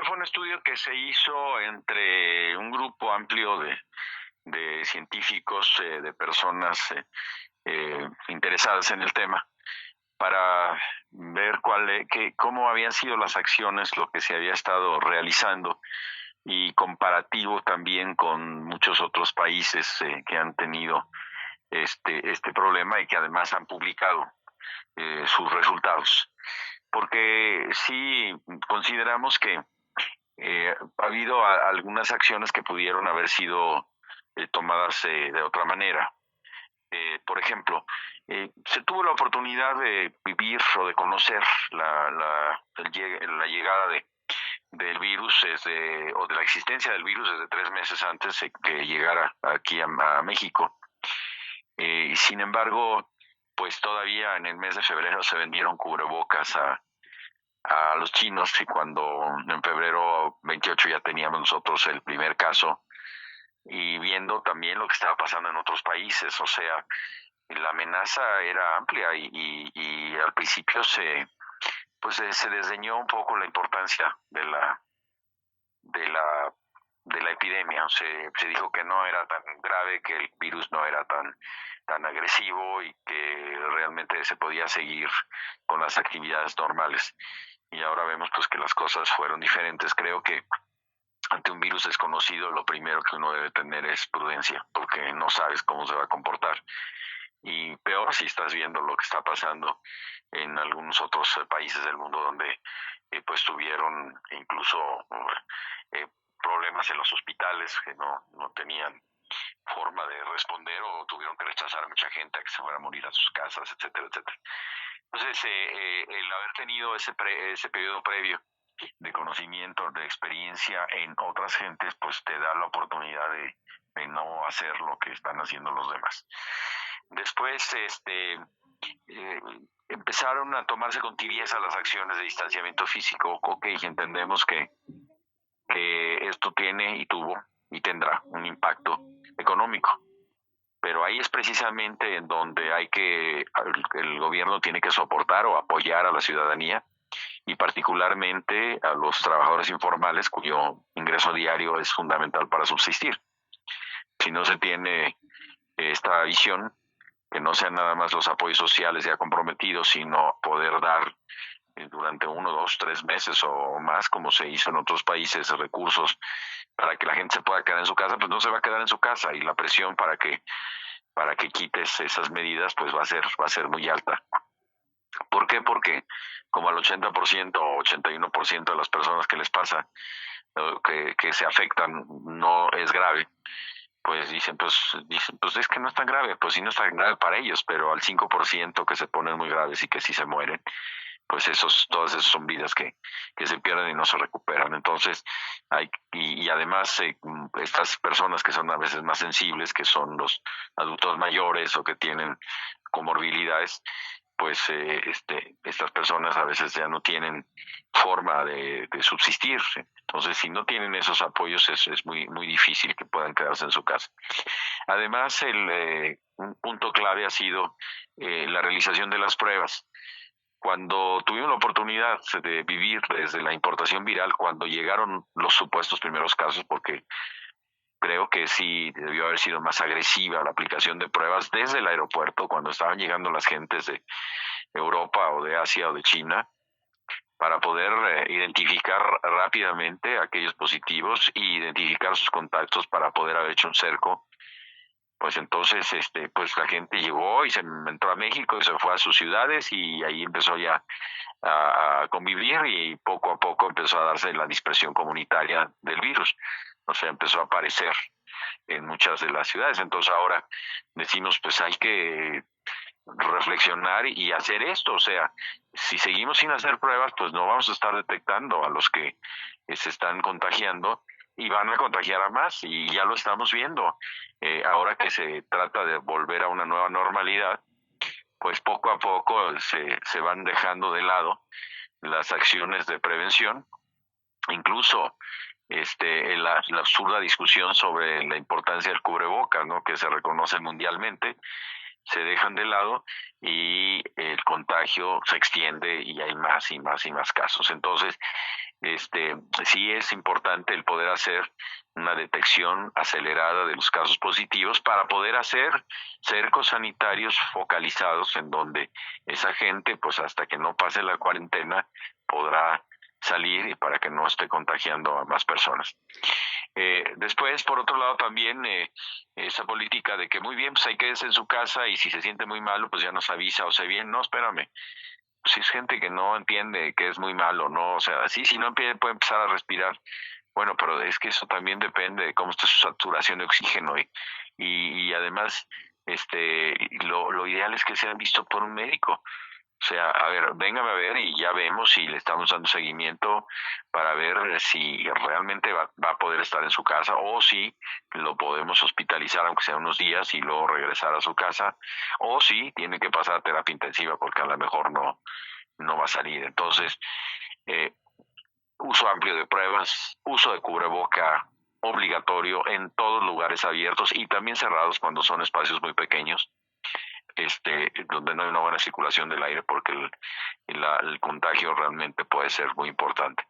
fue un estudio que se hizo entre un grupo amplio de científicos, de personas interesadas en el tema, para ver cómo habían sido las acciones, lo que se había estado realizando, y comparativo también con muchos otros países que han tenido este problema y que además han publicado sus resultados. Porque sí consideramos que ha habido algunas acciones que pudieron haber sido tomadas de otra manera. Por ejemplo, se tuvo la oportunidad de vivir o de conocer la llegada del virus o de la existencia del virus desde 3 meses antes de que llegara aquí a México. Sin embargo, pues todavía en el mes de febrero se vendieron cubrebocas a los chinos, y cuando en febrero 28 ya teníamos nosotros el primer caso, y viendo también lo que estaba pasando en otros países, o sea, la amenaza era amplia y al principio se desdeñó un poco la importancia de la epidemia. Se dijo que no era tan grave, que el virus no era tan agresivo y que realmente se podía seguir con las actividades normales. Y ahora vemos pues que las cosas fueron diferentes. Creo que ante un virus desconocido lo primero que uno debe tener es prudencia, porque no sabes cómo se va a comportar. Y peor si estás viendo lo que está pasando en algunos otros países del mundo donde pues tuvieron incluso problemas en los hospitales, que no tenían forma de responder, o tuvieron que rechazar a mucha gente a que se fuera a morir a sus casas, etcétera, etcétera. Entonces, el haber tenido ese periodo previo de conocimiento, de experiencia en otras gentes, pues te da la oportunidad de no hacer lo que están haciendo los demás. Después, empezaron a tomarse con tibieza las acciones de distanciamiento físico. Ok, entendemos que esto tiene y tuvo y tendrá un impacto económico, pero ahí es precisamente en donde el gobierno tiene que soportar o apoyar a la ciudadanía, y particularmente a los trabajadores informales, cuyo ingreso diario es fundamental para subsistir. Si no se tiene esta visión, que no sean nada más los apoyos sociales ya comprometidos, sino poder dar durante 1, 2, 3 meses o más, como se hizo en otros países, recursos para que la gente se pueda quedar en su casa, pues no se va a quedar en su casa, y la presión para que quites esas medidas pues va a ser muy alta. ¿Por qué? Porque como al 80% o 81% de las personas que les pasa, que se afectan, no es grave, pues dicen, pues es que no es tan grave. Pues sí, no es tan grave para ellos, pero al 5% que se ponen muy graves y que sí se mueren, pues todas esas son vidas que se pierden y no se recuperan. Entonces, y además estas personas que son a veces más sensibles, que son los adultos mayores o que tienen comorbilidades, pues estas personas a veces ya no tienen forma de subsistir. Entonces, si no tienen esos apoyos, es muy, muy difícil que puedan quedarse en su casa. Además, un punto clave ha sido la realización de las pruebas. Cuando tuvimos la oportunidad de vivir desde la importación viral, cuando llegaron los supuestos primeros casos, porque creo que sí debió haber sido más agresiva la aplicación de pruebas desde el aeropuerto, cuando estaban llegando las gentes de Europa o de Asia o de China, para poder identificar rápidamente a aquellos positivos y identificar sus contactos para poder haber hecho un cerco. Pues entonces pues la gente llegó y se entró a México y se fue a sus ciudades, y ahí empezó ya a convivir, y poco a poco empezó a darse la dispersión comunitaria del virus. O sea, empezó a aparecer en muchas de las ciudades. Entonces ahora decimos, pues hay que reflexionar y hacer esto. O sea, si seguimos sin hacer pruebas, pues no vamos a estar detectando a los que se están contagiando, y van a contagiar a más, y ya lo estamos viendo. Ahora que se trata de volver a una nueva normalidad, pues poco a poco se van dejando de lado las acciones de prevención. Incluso la absurda discusión sobre la importancia del cubrebocas, ¿no?, que se reconoce mundialmente, se dejan de lado, y el contagio se extiende y hay más y más y más casos. Entonces, Sí es importante el poder hacer una detección acelerada de los casos positivos para poder hacer cercos sanitarios focalizados en donde esa gente, pues hasta que no pase la cuarentena, podrá salir y para que no esté contagiando a más personas. Después, por otro lado, también esa política de que muy bien, pues hay que quedarse en su casa y si se siente muy malo, pues ya nos avisa o se viene. No, espérame. Si es gente que no entiende que es muy malo, ¿no? O sea, sí, si no puede empezar a respirar. Bueno, pero es que eso también depende de cómo está su saturación de oxígeno y además, lo ideal es que sean vistos por un médico. O sea, a ver, véngame a ver y ya vemos si le estamos dando seguimiento para ver si realmente va a poder estar en su casa o si lo podemos hospitalizar aunque sea unos días y luego regresar a su casa o si tiene que pasar a terapia intensiva porque a lo mejor no va a salir. Entonces, eh, uso amplio de pruebas, uso de cubreboca obligatorio en todos lugares abiertos y también cerrados cuando son espacios muy pequeños, donde no hay una buena circulación del aire porque el contagio realmente puede ser muy importante.